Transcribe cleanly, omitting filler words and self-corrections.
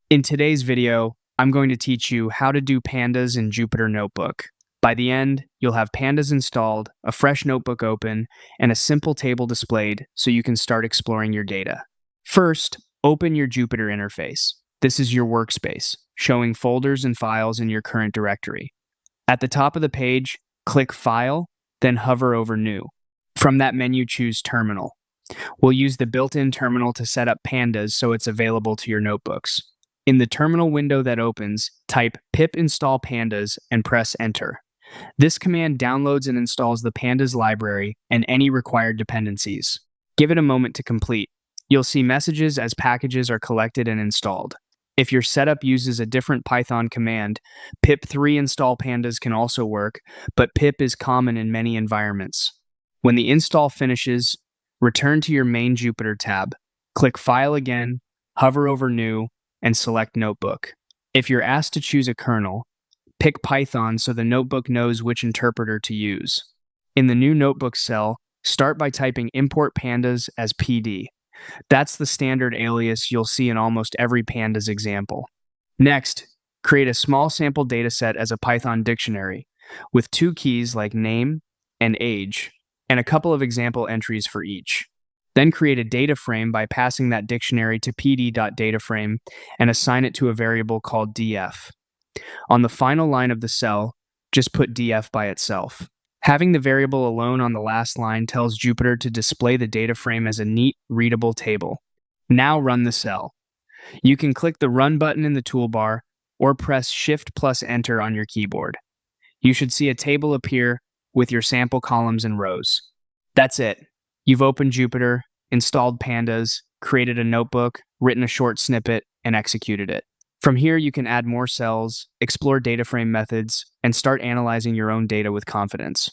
In today's video, I'm going to teach you how to do Pandas in Jupyter Notebook. By the end, you'll have Pandas installed, a fresh notebook open, and a simple table displayed so you can start exploring your data. First, open your Jupyter interface. This is your workspace, showing folders and files in your current directory. At the top of the page, click File, then hover over New. From that menu, choose Terminal. We'll use the built-in terminal to set up Pandas so it's available to your notebooks. In the terminal window that opens, type pip install pandas and press enter. This command downloads and installs the pandas library and any required dependencies. Give it a moment to complete. You'll see messages as packages are collected and installed. If your setup uses a different Python command, pip3 install pandas can also work, but pip is common in many environments. When the install finishes, return to your main Jupyter tab. Click File again, hover over New, and select Notebook. If you're asked to choose a kernel, pick Python so the notebook knows which interpreter to use. In the new notebook cell, start by typing import pandas as PD. That's the standard alias you'll see in almost every pandas example. Next, create a small sample dataset as a Python dictionary with 2 keys like name and age, and a couple of example entries for each. Then create a data frame by passing that dictionary to pd.dataframe and assign it to a variable called df. On the final line of the cell, just put df by itself. Having the variable alone on the last line tells Jupyter to display the data frame as a neat, readable table. Now run the cell. You can click the Run button in the toolbar or press Shift plus Enter on your keyboard. You should see a table appear with your sample columns and rows. That's it. You've opened Jupyter, installed Pandas, created a notebook, written a short snippet, and executed it. From here, you can add more cells, explore data frame methods, and start analyzing your own data with confidence.